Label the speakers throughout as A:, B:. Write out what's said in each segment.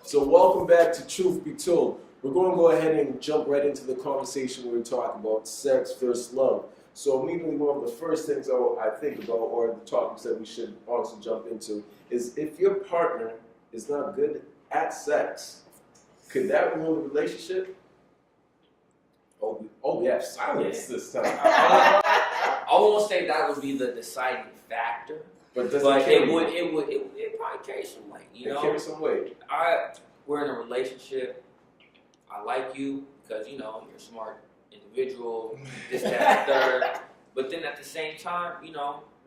A: So welcome back to Truth Be Told. We're going to go ahead and jump right into the conversation we were talking about sex versus love. So immediately one of the first things I think about, or the topics that we should also jump into, is if your partner is not good at sex, could that ruin the relationship? Oh, we have silence this time.
B: I won't say that would be the deciding factor,
A: but
B: it probably carry some weight. You know,
A: carry some weight.
B: We're in a relationship. I like you because you're a smart individual. This, that, and third. But then at the same time,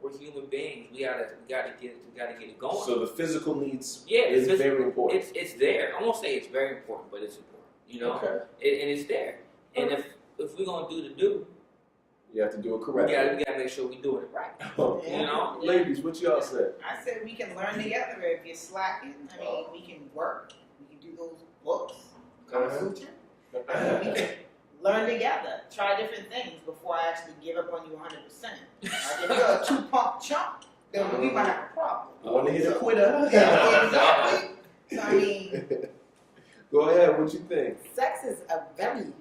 B: we're human beings. We gotta get it going.
A: So the physical needs is very important.
B: It's there. I won't say it's very important, but it's important.
A: Okay.
B: And it's there. And if we're gonna do the do,
A: you have to do it correctly.
B: We gotta make sure we doing it right.
A: Ladies, what y'all said?
C: I said we can learn together if you're slacking. I mean, we can work. We can do those books, Kama Sutra. We can learn together. Try different things before I actually give up on you 100%. If you're a two-pump chump, then we might have a problem.
A: I want to hit a quitter.
C: Yeah, exactly. So, I mean,
A: go ahead. What you think?
D: Sex is a very,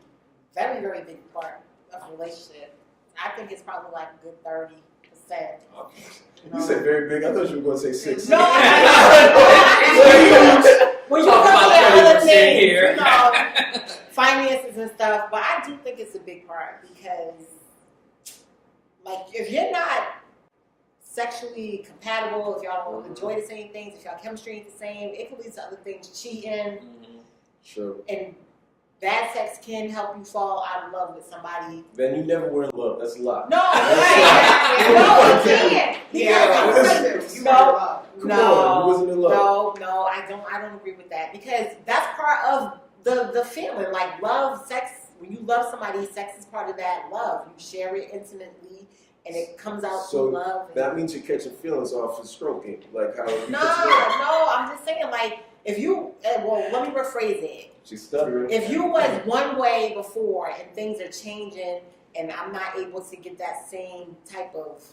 D: very, very big part of a relationship. I think it's probably like a good 30%.
A: You said very big. I thought you were going to say 6.
D: No, when you
B: talk about
D: other things,
B: here.
D: Finances and stuff, but I do think it's a big part because, like, if you're not sexually compatible, if y'all don't enjoy the same things, if y'all chemistry ain't the same, it can lead to other things, cheating.
A: Sure.
D: And bad sex can help you fall out of love with somebody.
A: Then you never were in love. That's a lie.
D: No, right. No, you can't.
A: You wasn't in love.
D: No, I don't agree with that because that's part of the feeling. Like love, sex. When you love somebody, sex is part of that love. You share it intimately, and it comes out through love.
A: That means you're catching feelings off of stroking, like how.
D: No, I'm just saying, like, if you, well, let me rephrase it.
A: She's stuttering.
D: If you was one way before and things are changing and I'm not able to get that same type of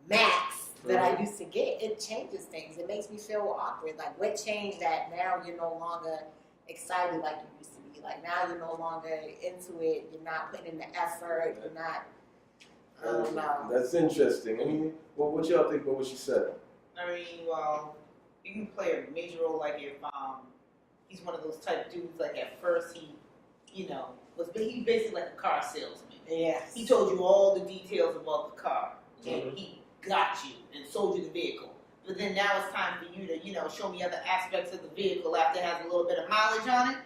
D: max that I used to get, it changes things. It makes me feel awkward. Like, what changed that now you're no longer excited like you used to be? Like, now you're no longer into it. You're not putting in the effort. You're not, I don't know.
A: That's interesting. I mean, well, what y'all think about what she said?
C: I mean, well, you can play a major role, like if he's one of those type dudes. Like at first, he basically like a car salesman.
D: Yeah.
C: He told you all the details about the car, and he got you and sold you the vehicle. But then now it's time for you to, show me other aspects of the vehicle after it has a little bit of mileage on it.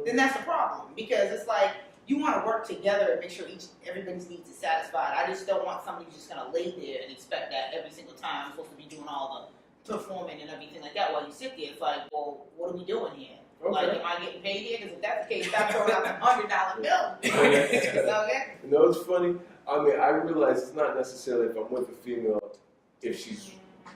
C: Then that's a problem because it's like you want to work together and make sure everybody's needs is satisfied. I just don't want somebody who's just gonna lay there and expect that every single time I'm supposed to be doing all the performing and everything like that while you sit there. It's like, well, what are we doing here?
A: Okay.
C: Like, am I getting paid here? Because if that's the case, stop throwing out the $100 bill. Okay?
A: You know, it's funny. I mean, I realize it's not necessarily if I'm with a female, if she's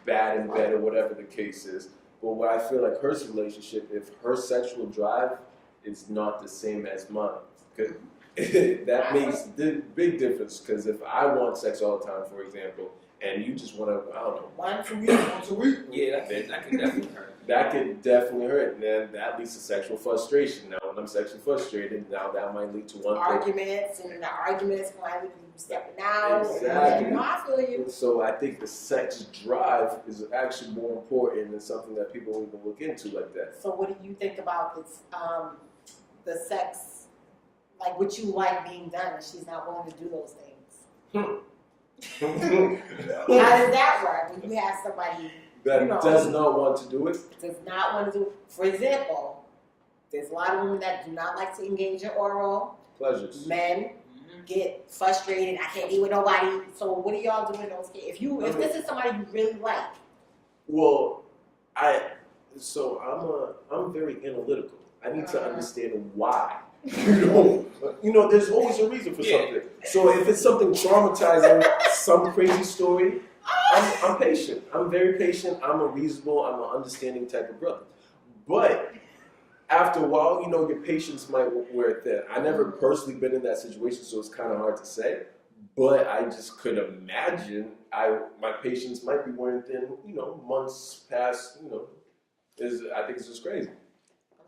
A: bad in bed or whatever the case is. But what I feel like her relationship, if her sexual drive is not the same as mine, because that makes the big difference. Because if I want sex all the time, for example, and you just want to, I don't know,
D: once a week.
B: Yeah, that can definitely hurt.
A: That could definitely hurt, and then that leads to sexual frustration. Now, when I'm sexually frustrated, now that might lead to one
D: arguments, and the arguments might lead to you stepping out.
A: Exactly.
D: And I feel you.
A: So I think the sex drive is actually more important than something that people don't even look into like that.
D: So what do you think about this? The sex, like what you like being done, and she's not willing to do those things. How does that work when you have somebody
A: that does not want to do it?
D: Does not want to do it. For example, there's a lot of women that do not like to engage in oral.
A: Pleasures.
D: Men get frustrated. I can't be with nobody. So what do y'all do in those cases? If this is somebody you really like?
A: Well, I'm very analytical. I need to understand why. There's always a reason for something. So if it's something traumatizing, some crazy story, I'm patient. I'm very patient. I'm a reasonable, I'm an understanding type of brother. But after a while, your patience might wear thin. I never personally been in that situation, so it's kind of hard to say. But I just could imagine my patience might be wearing thin. Months past. I think it's just crazy.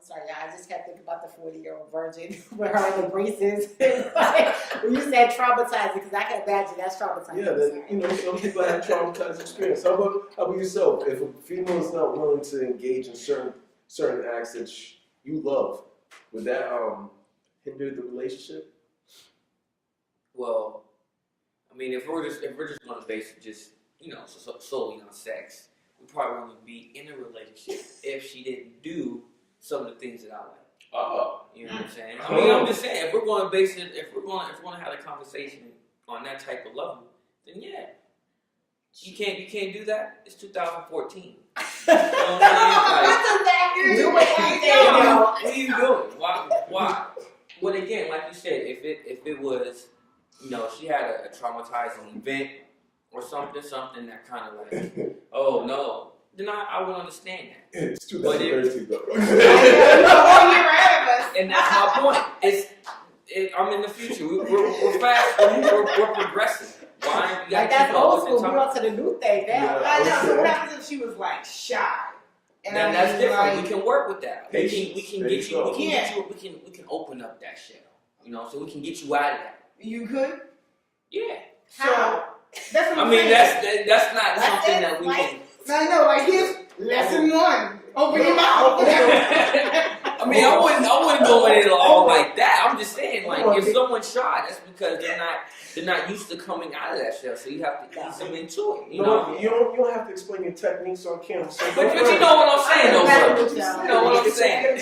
D: sorry, y'all. I just kept thinking about the 40-year-old virgin with her and the braces. Like, when you said traumatizing, because I can imagine that's traumatizing.
A: Yeah, some people have traumatized experience. How about yourself? If a female is not willing to engage in certain acts that you love, would that hinder the relationship?
B: Well, I mean, if we're just going to base it just solely on sex, we probably wouldn't be in a relationship if she didn't do some of the things that I like. You know what I'm saying? I mean, I'm just saying, if we're going to base it, if we're going to have a conversation on that type of level, then yeah, you can't do that. It's 2014. You know what I'm saying? Like, what are you doing? Why? Well, again, like you said, if it was, she had a traumatizing event or something that kind of like, oh no, then I would understand that.
A: It's 2013 though.
B: And that's my point. I'm in the future. We're fast. We're progressing. Why?
D: Like that's old school. We on to the new thing now.
A: Yeah.
C: I know. So what happens if she was like shy? And
B: Now that's different.
C: Like,
B: we can work with that.
A: Patience.
B: We can get you. We can open up that shell. So we can get you out of that.
C: You could.
B: Yeah.
C: So that's what I'm
B: I mean,
C: saying.
B: that's not something that we can.
C: I know. Like here's lesson one. Open your mouth.
B: I mean, I wouldn't go in it all like that. I'm just saying, like, if someone's shy, that's because they're not used to coming out of that shell. So you have to ease them into it. You know,
A: you don't have to explain your techniques on camera. So
B: but you know what I'm saying, though, bro. You know what I'm saying.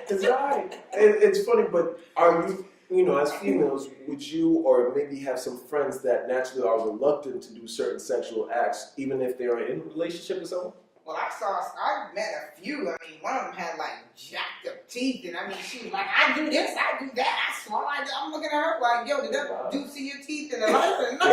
A: It's right. It's funny, but are you, as females, would you or maybe have some friends that naturally are reluctant to do certain sexual acts, even if they are in a relationship with someone?
C: Well, I met a few. I mean, one of them had like jacked up teeth, and I mean, she was like, I do this, I do that, I swallow. I'm looking at her like, yo, did that dude see your teeth in the life or not?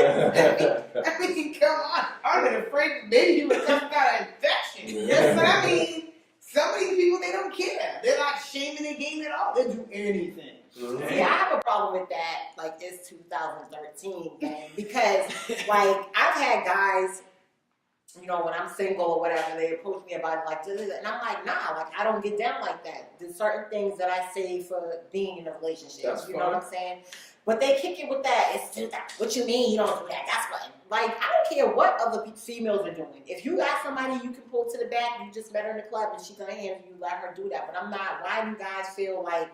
C: I mean, come on. I've been afraid that maybe he was some kind of infection. Yes, but I mean, some of these people, they don't care. They're not shaming their game at all. They do anything.
D: Mm-hmm. See, I have a problem with that. Like, it's 2013, man, because like I've had guys. When I'm single or whatever, they approach me about it like this, and I'm like, nah, like I don't get down like that. There's certain things that I say for being in a relationship.
A: That's
D: know what I'm saying? But they kick it with that. It's what you mean you don't do that? That's what. Like I don't care what other females are doing. If you got somebody you can pull to the back, you just met her in the club and she's gonna handle you, let her do that. But I'm not. Why do you guys feel like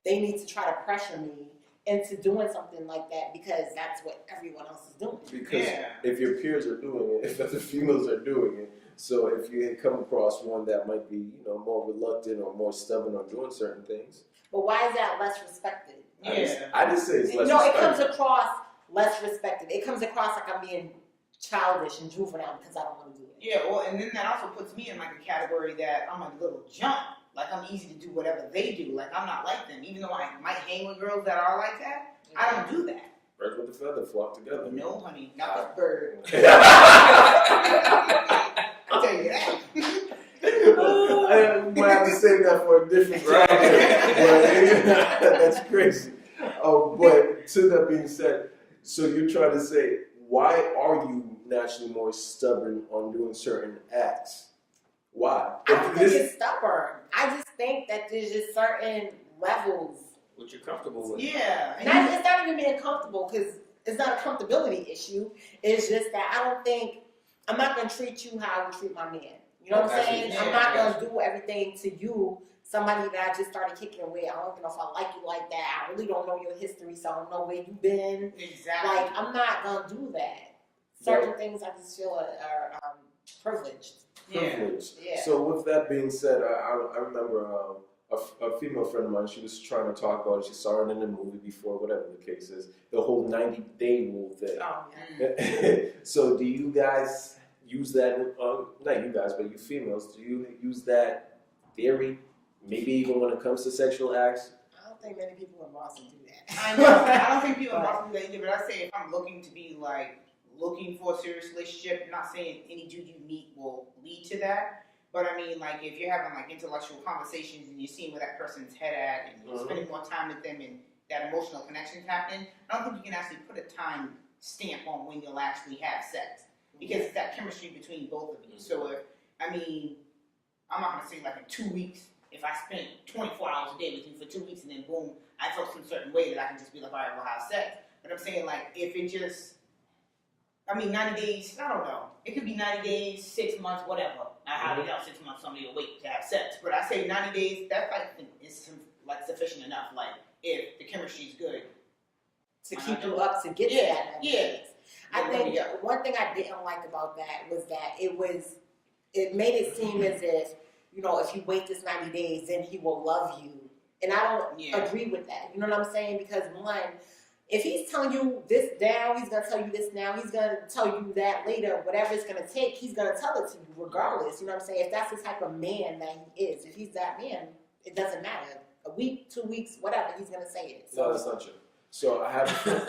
D: they need to try to pressure me into doing something like that because that's what everyone else is doing?
A: Because if your peers are doing it, if other females are doing it, so if you come across one that might be, more reluctant or more stubborn on doing certain things.
D: But why is that less respected?
A: I just say it's less respected.
D: It comes across less respected. It comes across like I'm being childish and juvenile because I don't want to do it.
C: Yeah, well, and then that also puts me in like a category that I'm a little jump. Like I'm easy to do whatever they do. Like I'm not like them. Even though I might hang with girls that are like that, I don't do that.
A: Birds with a feather flock together.
C: No, honey, not a bird. I'll tell you that.
A: I might have to save that for a different time. That's crazy. But to that being said, so you're trying to say, why are you naturally more stubborn on doing certain acts? Why?
D: I don't think it's stubborn. I just think that there's just certain levels.
B: What you're comfortable with.
C: Yeah.
D: It's not even being comfortable because it's not a comfortability issue. It's just that I'm not going to treat you how I would treat my man. You know what I'm saying?
C: Yeah,
D: I'm not going to do everything to you, somebody that I just started kicking away. I don't even know if I like you like that. I really don't know your history, so I don't know where you've been.
C: Exactly.
D: Like, I'm not going to do that. Certain things I just feel are privileged.
A: Privilege.
D: Yeah.
A: So with that being said, I remember a female friend of mine, she was trying to talk about it. She saw it in a movie before, whatever the case is, the whole 90-day rule thing.
D: Oh, yeah.
A: So do you guys use that, not you guys, but you females, do you use that theory, maybe even when it comes to sexual acts?
D: I don't think many people in Boston do that.
C: I know. I don't think people in Boston do that either, but I say if I'm looking to be looking for a serious relationship, I'm not saying any dude you meet will lead to that. But I mean, like, if you're having intellectual conversations and you're seeing where that person's head at and you're spending more time with them and that emotional connection's happening, I don't think you can actually put a time stamp on when you'll actually have sex. Because it's that chemistry between both of you. So I'm not going to say in 2 weeks if I spent 24 hours a day with you for 2 weeks and then boom, I felt some certain way that I can just be like, all right, we'll have sex. But I'm saying, like, if it just, 90 days, I don't know. It could be 90 days, 6 months, whatever. I highly doubt 6 months somebody will wait to have sex. But I say 90 days, that's like sufficient enough. Like, if the chemistry's good.
D: To keep you up to get to that.
C: Yeah.
D: I think one thing I didn't like about that was that it made it seem as if, if you wait this 90 days, then he will love you. And I don't agree with that. You know what I'm saying? Because one, if he's telling you this now, he's going to tell you this now, he's going to tell you that later, whatever it's going to take, he's going to tell it to you regardless. You know what I'm saying? If that's the type of man that he is, if he's that man, it doesn't matter. A week, 2 weeks, whatever, he's going to say it.
A: No, that's not true. So I have a friend.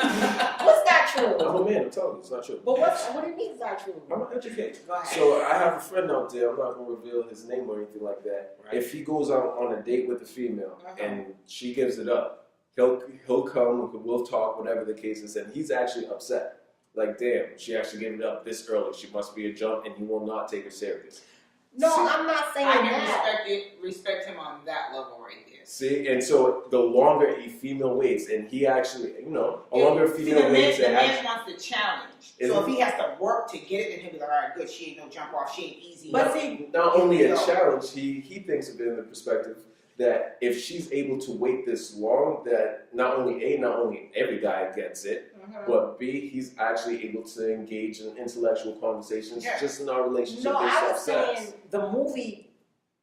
D: What's not true?
A: I'm a man, I'm telling you, it's not true.
D: But what do you mean it's not true?
A: I'm an educator.
D: Go ahead.
A: So I have a friend out there, I'm not going to reveal his name or anything like that.
B: Right.
A: If he goes out on a date with a female and she gives it up, he'll come, we'll talk, whatever the case is, and he's actually upset. Like, damn, she actually gave it up this early. She must be a jump, and he will not take her serious.
D: No, I'm not saying
C: I
D: that.
C: can respect him on that level right there.
A: See, and so the longer a female waits, and he actually, a longer a female waits,
C: the man wants the challenge. So if he has to work to get it, then he'll be like, all right, good, she ain't no jump off, she ain't easy.
D: But see,
A: not only a challenge, he thinks of it in the perspective that if she's able to wait this long, that not only every guy gets it, but B, he's actually able to engage in intellectual conversations just in our relationship.
D: No, I was
A: sex.
D: saying the movie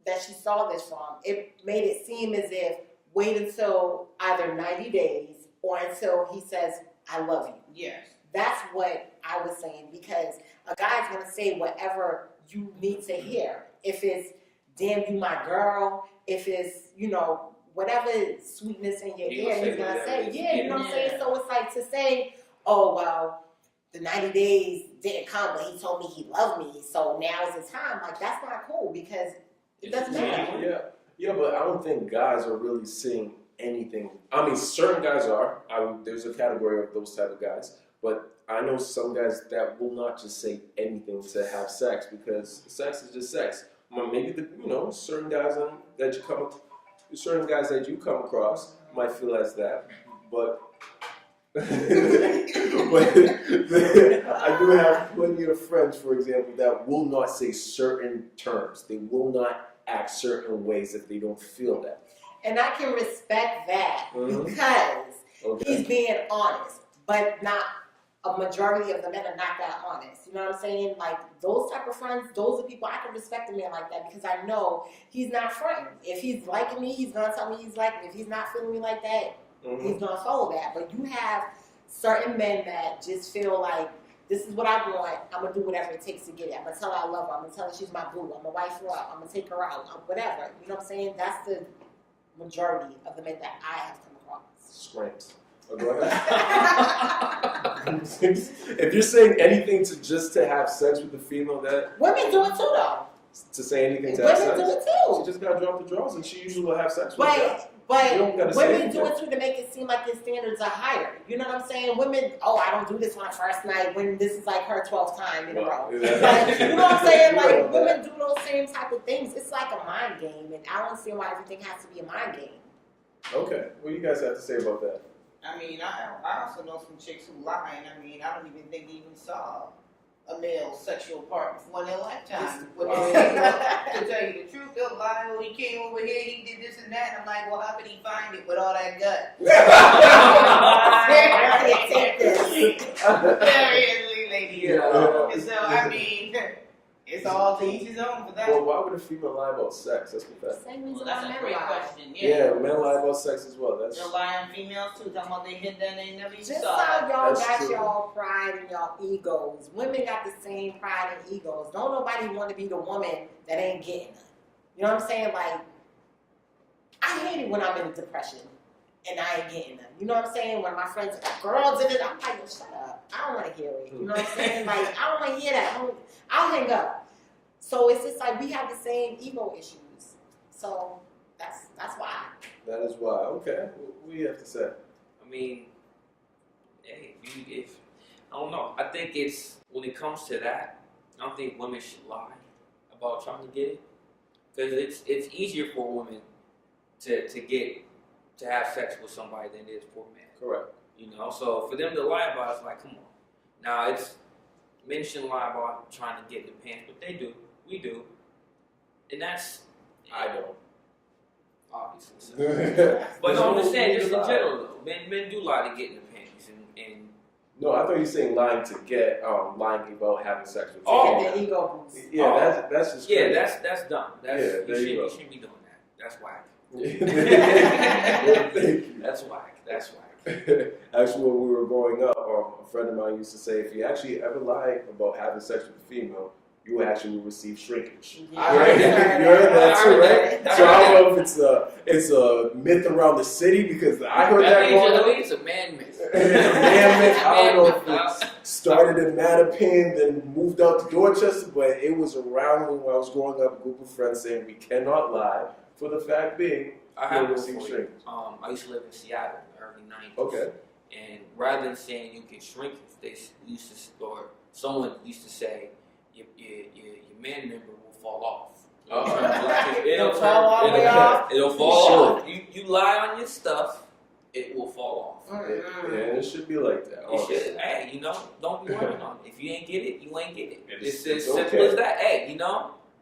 D: that she saw this from, it made it seem as if wait until either 90 days or until he says, I love you.
C: Yes.
D: That's what I was saying, because a guy's going to say whatever you need to hear. If it's, damn, you my girl, if it's, whatever sweetness in your ear, he's going to say, you know what I'm saying? So it's like to say, oh, well, the 90 days didn't come, but he told me he loved me, so now is the time. Like, that's not cool, because it doesn't matter.
A: Yeah, but I don't think guys are really seeing anything. I mean, certain guys are. There's a category of those type of guys. But I know some guys that will not just say anything to have sex, because sex is just sex. Maybe certain guys certain guys that you come across might feel as that, but but I do have plenty of friends, for example, that will not say certain terms. They will not act certain ways if they don't feel that.
D: And I can respect that because he's being honest, but not a majority of the men are not that honest. You know what I'm saying? Like, those type of friends, those are people I can respect a man like that, because I know he's not fronting. If he's liking me, he's going to tell me he's liking me. If he's not feeling me like that, he's going to follow that. But you have certain men that just feel like, this is what I want, I'm going to do whatever it takes to get it. I'm going to tell her I love her. I'm going to tell her she's my boo. I'm going to wife her up. I'm going to take her out. Whatever. You know what I'm saying? That's the majority of the men that I have come across.
A: Screams. Oh, go ahead. If you're saying anything to have sex with the female, that
D: women do it too, though.
A: To say anything to have sex,
D: women do it too.
A: She just gotta drop the drawers, and she usually will have sex with guys.
D: But
A: women
D: do it too to make it seem like their standards are higher. You know what I'm saying? Women, I don't do this on a first night when this is like her 12th time in a row. You know what I'm saying? Like, women do those same type of things. It's like a mind game, and I don't see why everything has to be a mind game.
A: Okay, what do you guys have to say about that?
C: I mean, I also know some chicks who lie, and I mean, I don't even think they even saw a male sexual part before in their lifetime. To tell you the truth, they'll lie, he came over here, he did this and that, and I'm like, well, how could he find it with all that gut? Seriously, lady. So, I mean, it's all to each his own for that.
A: Well, why would a female lie about sex? That's what that.
D: Same reason
C: That's a
D: men
C: great
D: lie.
C: question.
A: Yeah, men lie about sex as well.
C: They'll lie on females too, talking about they hit that and they never even
D: Just
C: saw
D: how
C: it.
D: y'all
A: That's
D: got
A: true.
D: y'all pride and y'all egos. Women got the same pride and egos. Don't nobody want to be the woman that ain't getting none. You know what I'm saying? Like, I hate it when I'm in a depression and I ain't getting none. You know what I'm saying? When my friends are like, girl did it, I'm like, shut up. I don't want to hear it. You know what I'm saying? Like, I don't want to hear that. I'll hang up. So it's just like we have the same ego issues. So that's why.
A: That is why. Okay, what do you have to say?
B: I mean, hey, if I don't know. I think it's when it comes to that, I don't think women should lie about trying to get it, because it's easier for a woman to have sex with somebody than it is for men.
A: Correct.
B: You know, so for them to lie about it's like, come on. Now it's men shouldn't lie about trying to get in the pants, but they do. We do. And that's
A: I don't.
B: obviously. So. But no, I'm just saying, just in general though. Men do lie to get in the panties and
A: No, I thought you were saying lying to get, lying about having sex with
B: Oh.
D: And the ego boost.
A: Yeah, that's just crazy.
B: that's dumb. That's
A: Yeah, there you go.
B: you shouldn't be doing that. That's whack.
A: Thank you.
B: That's whack. That's whack.
A: Actually, when we were growing up, a friend of mine used to say, if you actually ever lie about having sex with a female, you actually will receive shrinkage.
B: I heard
A: You
B: that.
A: heard that
B: I
A: too,
B: heard
A: right?
B: that.
A: So I don't know if it's a myth around the city because I heard that growing up.
B: It's a man myth.
A: It's a man myth. I don't know if it started in Mattapan, then moved out to Dorchester, but it was around when I was growing up, a group of friends saying we cannot lie. For the fact being,
B: I have
A: you'll
B: one
A: receive
B: for you.
A: shrinkage.
B: I used to live in Seattle in the early 90s.
A: Okay.
B: And rather than saying you can shrink it, they used to, or someone used to say, your man member will fall off.
D: It'll fall all the way off?
B: It'll fall off. You lie on your stuff, it will fall off.
A: Yeah, and it should be like that.
B: You should. Hey, don't be worrying on it. If you ain't get it, you ain't get it.
A: It's
B: It's as simple
A: okay.
B: as that. Hey,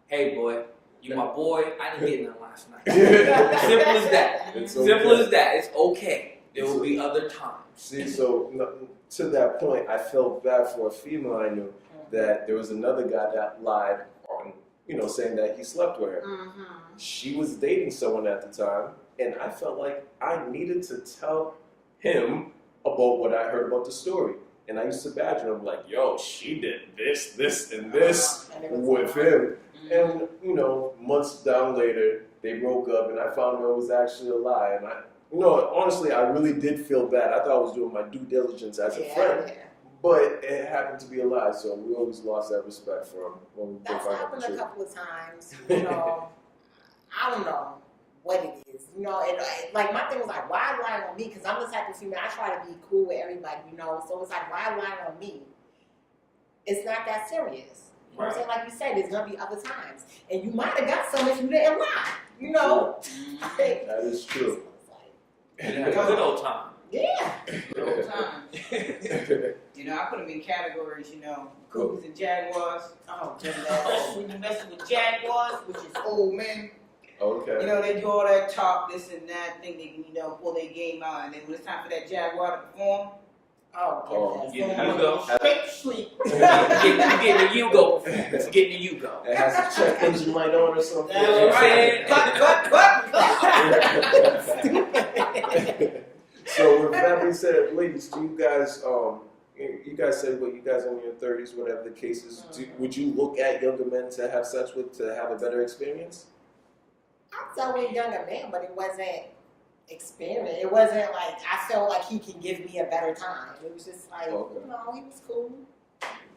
B: hey boy, you my boy. I didn't get none last night. Simple as that.
A: It's
B: Simple
A: okay.
B: as that. It's okay. There will be other times.
A: See, so to that point, I felt bad for a female I knew that there was another guy that lied on, saying that he slept with her.
D: Mm-hmm.
A: She was dating someone at the time, and I felt like I needed to tell him about what I heard about the story. And I used to badger him like, yo, she did this, and this with him. And, months down later, they broke up, and I found out it was actually a lie. And honestly, I really did feel bad. I thought I was doing my due diligence as a friend.
D: Yeah.
A: But it happened to be a lie, so we always lost that respect for him when we
D: That's
A: found out
D: happened
A: the
D: a
A: truth.
D: couple of times. I don't know what it is. And like my thing was like, why lie on me? Because I'm the type of female, I try to be cool with everybody, So it's like, why lie on me? It's not that serious. You know what I'm saying? Like you said, there's gonna be other times, and you might have got some if you didn't lie.
A: That is true.
B: Good old time.
D: Yeah.
C: Good old times. I put them in categories, Cougars and Jaguars.
D: Oh,
C: Especially when you messing with Jaguars, which is old men.
A: Okay.
C: They do all that talk, this and that, think they can, pull their game out. And then when it's time for that Jaguar to perform,
D: Oh,
B: Get
D: goodness.
B: the Yugo.
C: straight to sleep.
B: You getting the Yugo. It's getting the Yugo.
A: It has a check engine light on or something.
B: You know what I'm saying?
C: Cut.
A: So with that being said, ladies, do you guys said what you guys are in your 30s, whatever the case is, would you look at younger men to have sex with to have a better experience?
D: I was with a younger man, but it wasn't experience. It wasn't like I felt like he can give me a better time. It was just like, he was cool.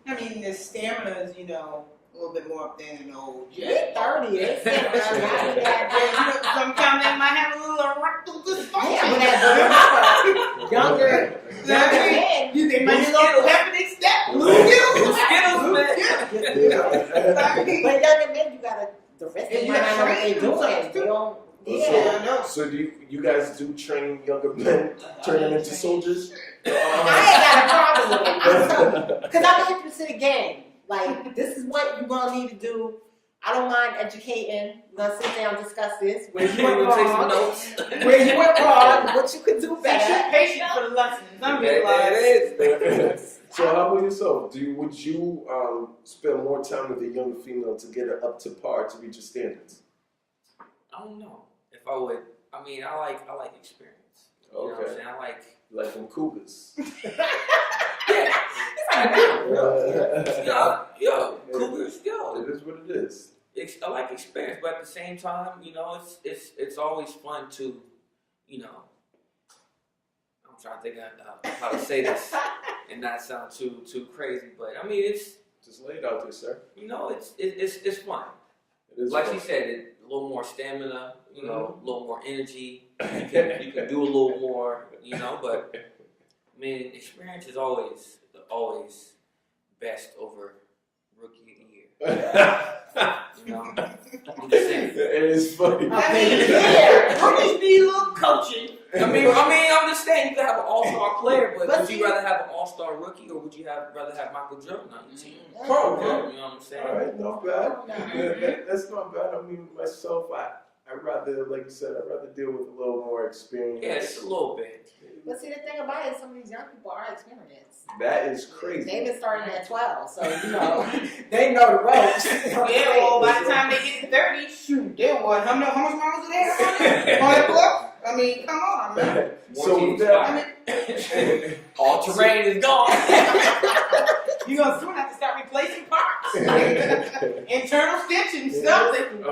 C: I mean, the stamina is, a little bit more up there than old
D: You're
C: Jack.
D: 30. They said that.
C: Sometimes they might have a little erectile dysfunction.
D: Yeah, but younger man,
C: They might need a little pep in their step.
D: But younger men, you gotta the rest of them might not know what they doing. They don't. Yeah, I know.
A: So do you guys do train younger men, turn them into soldiers?
D: I ain't got a problem with it. Because I'm interested in the game. Like, this is what you're going to need to do. I don't mind educating. We're going to sit down and discuss this. Where you went wrong. Where you went wrong. What you could do better.
C: Patient for the lessons.
B: It is.
A: So how about yourself? Would you spend more time with a younger female to get her up to par to reach your standards?
B: I don't know if I would. I mean, I like experience. You know what I'm saying? I
A: like them cougars.
B: Yeah. Cougars,
A: It is what it is.
B: I like experience, but at the same time, it's always fun to, I'm trying to think of how to say this and not sound too crazy, but I mean it's
A: just lay it out there, sir.
B: It's fun.
A: It is
B: like
A: fun.
B: she said, a little more stamina, a little more energy. You can do a little more, but I mean experience is always best over rookie of the year. I'm just saying.
A: It is funny.
C: I mean, yeah, rookies need a little coaching.
B: I mean, I'm just saying you could have an all-star player, but would
D: see-
B: you rather have an all-star rookie or would you rather have Michael Jordan on your team?
A: Oh,
B: You know
A: okay.
B: what I'm saying?
A: All right, not bad. Yeah, that's not bad. I mean, myself, I'd rather, like you said, I'd rather deal with a little more experience.
B: Yeah, just a little bit.
D: But see, the thing about it is some of these young people are experienced.
A: That is crazy.
D: They've been starting at 12, so, you know, they know the ropes.
C: Yeah, well, by the time they get to 30, shoot, they're what? How much miles do they have on that clock? I mean, come on, man.
A: So that,
B: All terrain is gone.
C: You're going to soon have to start replacing parts. Internal stitching, something.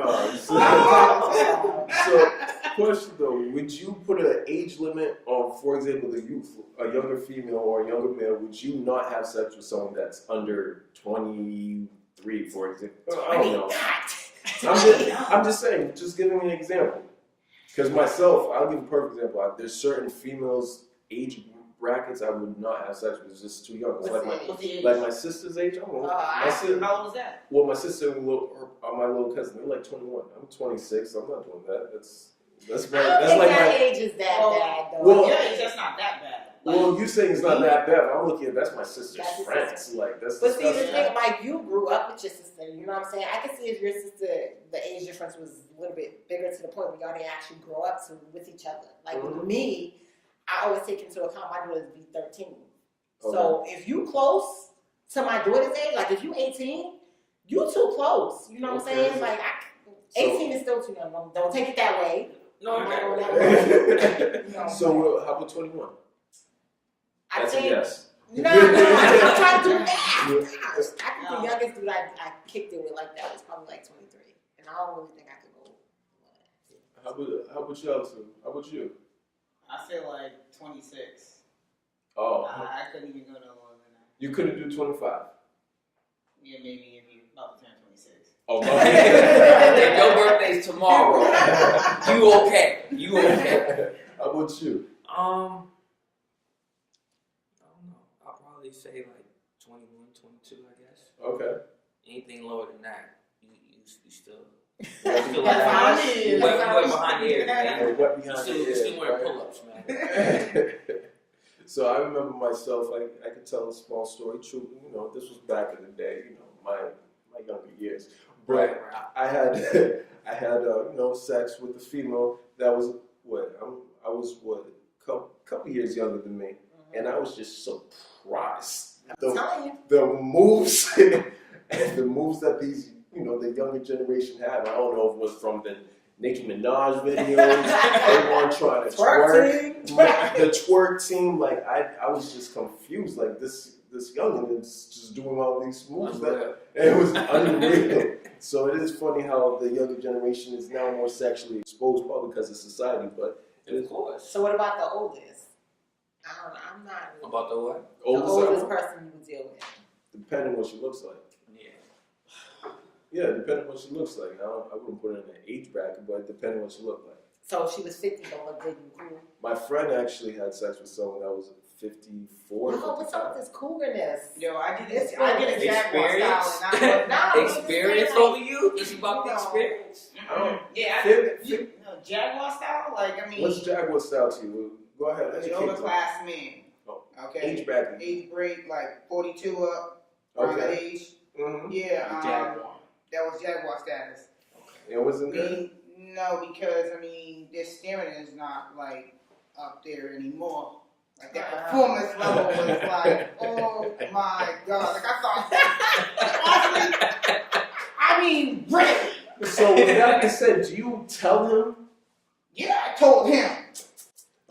A: so, question though, would you put an age limit on, for example, the youth, a younger female or a younger male, would you not have sex with someone that's under 23, for example? I don't know. I'm just saying, just giving an example. Because myself, I'll give a perfect example. There's certain females' age brackets I would not have sex with. It's just too young. It's like my sister's age. I don't know.
C: How old was that?
A: Well, my sister and my little cousin, they're like 21. I'm 26. I'm not doing that. That's
D: I don't think that age is that bad, though.
A: Well,
C: yeah, that's not that bad.
A: Well, you saying it's not that bad, but I'm looking at that's my sister's friends. Like that's.
D: But see, the thing, like you grew up with your sister. You know what I'm saying? I can see if your sister, the age difference was a little bit bigger to the point where y'all didn't actually grow up with each other. Like with me, I always take into account my daughter to be 13. Okay. So if you close to my daughter's age, like if you 18, you too close. You know what I'm saying? Like 18 is still too young. Don't take it that way.
B: No,
D: I'm not going that way. You know,
A: so how about 21?
D: I
A: That's
D: think,
A: a yes.
D: No, I'm trying to do that. I think the youngest dude I kicked it with like that was probably like 23. And I don't really think I could go.
A: How about y'all two? How about you?
C: I feel like 26.
A: Oh.
C: I couldn't even go no longer than that.
A: You couldn't do 25?
C: Yeah, maybe if you about to turn 26.
A: Oh,
B: If your birthday's tomorrow, you okay. You okay.
A: How about you?
B: I don't know. I'll probably say like 21, 22, I guess.
A: Okay.
B: Anything lower than that, you still
C: That's how it is.
B: way behind the ears, man.
A: Hey, what
B: You
A: behind
B: still
A: the ears,
B: wearing
A: right?
B: pull-ups, man.
A: So I remember myself, I could tell a small story. True, you know, this was back in the day, you know, my younger years. But
B: Right.
A: I had you know, sex with a female that was I was couple years younger than me, and I was just surprised.
D: I'm telling you.
A: The moves and the moves that these, you know, the younger generation have. I don't know if it was from the Nicki Minaj videos, everyone trying to twerk. The twerk team, like I was just confused. Like this youngin is just doing all these moves it was unreal. So it is funny how the younger generation is now more sexually exposed, probably because of society, but
B: Of course.
D: So what about the oldest? I'm not really
B: About the what?
D: the oldest person you would deal with.
A: Depending what she looks like.
B: Yeah.
A: Yeah, depending what she looks like. I wouldn't put her in an age bracket, but depending what she looked like.
D: So if she was 50, don't look good and cool.
A: My friend actually had sex with someone that was 54.
D: No, what's up with this cougerness?
C: Yo, I did a Jaguar
B: Experience?
C: style and I was
B: Experience over you? It's about the
D: No.
B: experience.
C: Yeah, Jaguar style. Like I mean,
A: What's Jaguar style to you? Go ahead.
C: the
A: Educate
C: older
A: me.
C: class men.
A: Oh,
C: Okay.
A: age bracket.
C: Age break like 42 up. Around that
A: Okay.
C: age.
A: Mm-hmm.
C: Yeah.
B: Jaguar.
C: That was Jaguar status.
A: It wasn't
C: I
A: good.
C: mean, no, because I mean, their steering is not like up there anymore. Like that performance level was like, oh my god! Like I thought, I mean, really?
A: So with that being said, do you tell him?
C: Yeah, I told him.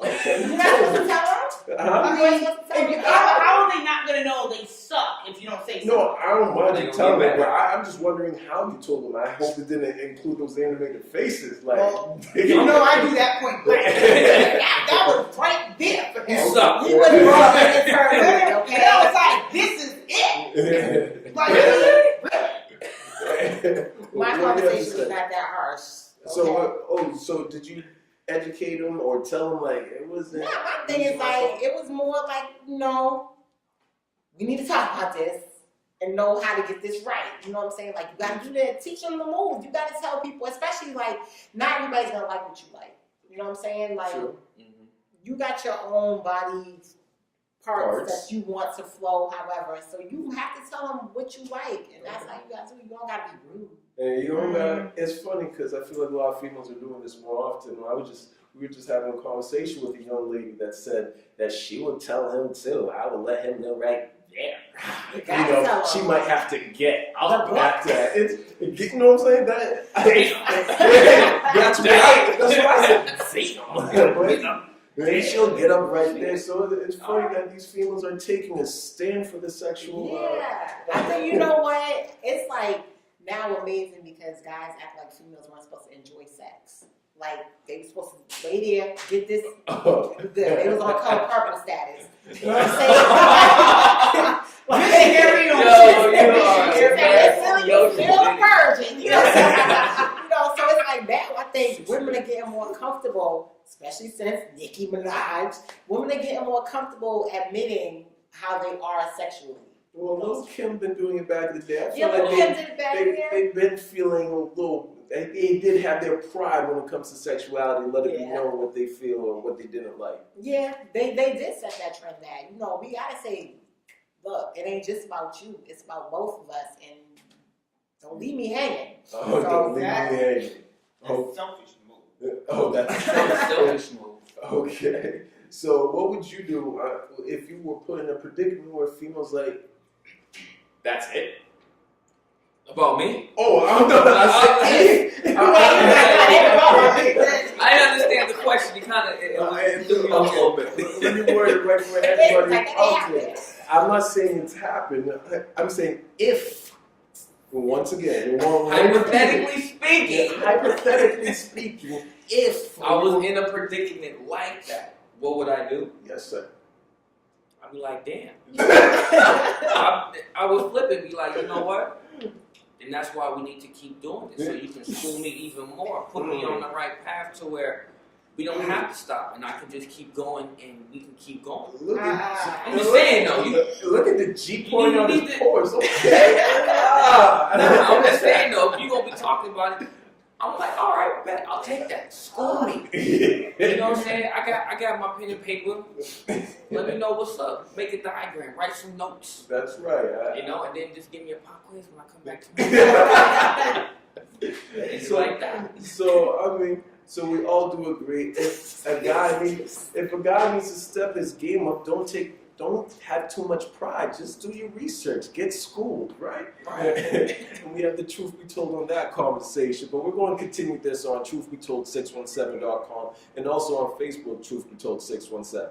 A: Okay,
D: You're
A: you
D: not
A: told
D: supposed to
A: him.
D: tell her?
C: I mean, how are they not gonna know they suck if you don't say something?
A: No, I don't mind
B: They
A: you
B: gonna
A: telling
B: get
A: him, but I'm just wondering how you told him. I hope it didn't include those animated faces. Like,
C: Well, you know, I do that point blank. That was right there for him.
B: You suck.
D: He wasn't wrong in his person, okay?
C: And I was like, this is it. Like, really?
D: My conversation was not that harsh.
A: So, so did you educate him or tell him like it wasn't?
D: Yeah, my thing is like, it was more like, you know, we need to talk about this and know how to get this right. You know what I'm saying? Like, you gotta do that, teach them the moves. You gotta tell people, especially like, not everybody's gonna like what you like. You know what I'm saying? Like,
A: True.
D: you got your own body parts that you want to flow, however. So you have to tell them what you like, and that's how you got to do it. You don't got to be rude.
A: And you know, man, it's funny because I feel like a lot of females are doing this more often. We were just having a conversation with a young lady that said that she would tell him too. I would let him know right there.
D: You know,
A: she might have to get up at that. You know what I'm saying? That's why I said, and she'll get up right there. So it's funny that these females are taking a stand for the sexual.
D: Yeah, I think you know what? It's like now amazing because guys act like females weren't supposed to enjoy sex. Like they were supposed to lay there, get this good. They was on color purple status. You know what I'm saying? You're still a virgin. You know, so it's like now I think women are getting more comfortable, especially since Nicki Minaj. Women are getting more comfortable admitting how they are sexually.
A: Well, Lil Kim been doing it back in the day. I feel
D: Yeah,
A: like
D: Lil Kim did it back then.
A: they've been feeling a little. They did have their pride when it comes to sexuality, let it be known what they feel or what they didn't like.
D: Yeah, they did set that trend back. You know, we gotta say, look, it ain't just about you; it's about both of us, and don't leave me hanging.
A: Oh, don't leave me hanging.
C: That's selfish move.
A: Oh, that's
B: a selfish move.
A: Okay. So, what would you do if you were put in a predicament where females like, that's it?
B: About me?
A: Oh, I'm not.
B: I understand the question. You kind of threw me off a little bit.
A: Let me word it right for everybody out there. I'm not saying it's happened. I'm saying if, once again,
B: hypothetically
A: speaking, if
B: I was in a predicament like that, what would I do?
A: Yes, sir.
B: I'd be like, damn. I would flip it and be like, you know what? And that's why we need to keep doing this, so you can school me even more, put me on the right path to where we don't have to stop, and I can just keep going, and we can keep going. I'm just saying, though.
A: Look at the G point on his pores. Okay.
B: I'm just saying, though, if you're going to be talking about it, I'm like, all right, bet, I'll take that. School me. You know what I'm saying? I got my pen and paper. Let me know what's up. Make a diagram. Write some notes.
A: That's right.
B: You know, and then just give me a pop quiz when I come back to my It's
A: so,
B: like that.
A: So we all do agree. If a guy needs to step his game up, don't have too much pride. Just do your research. Get schooled, right? And we have the truth be told on that conversation. But we're going to continue this on truthbetold617.com and also on Facebook, Truth Be Told 617.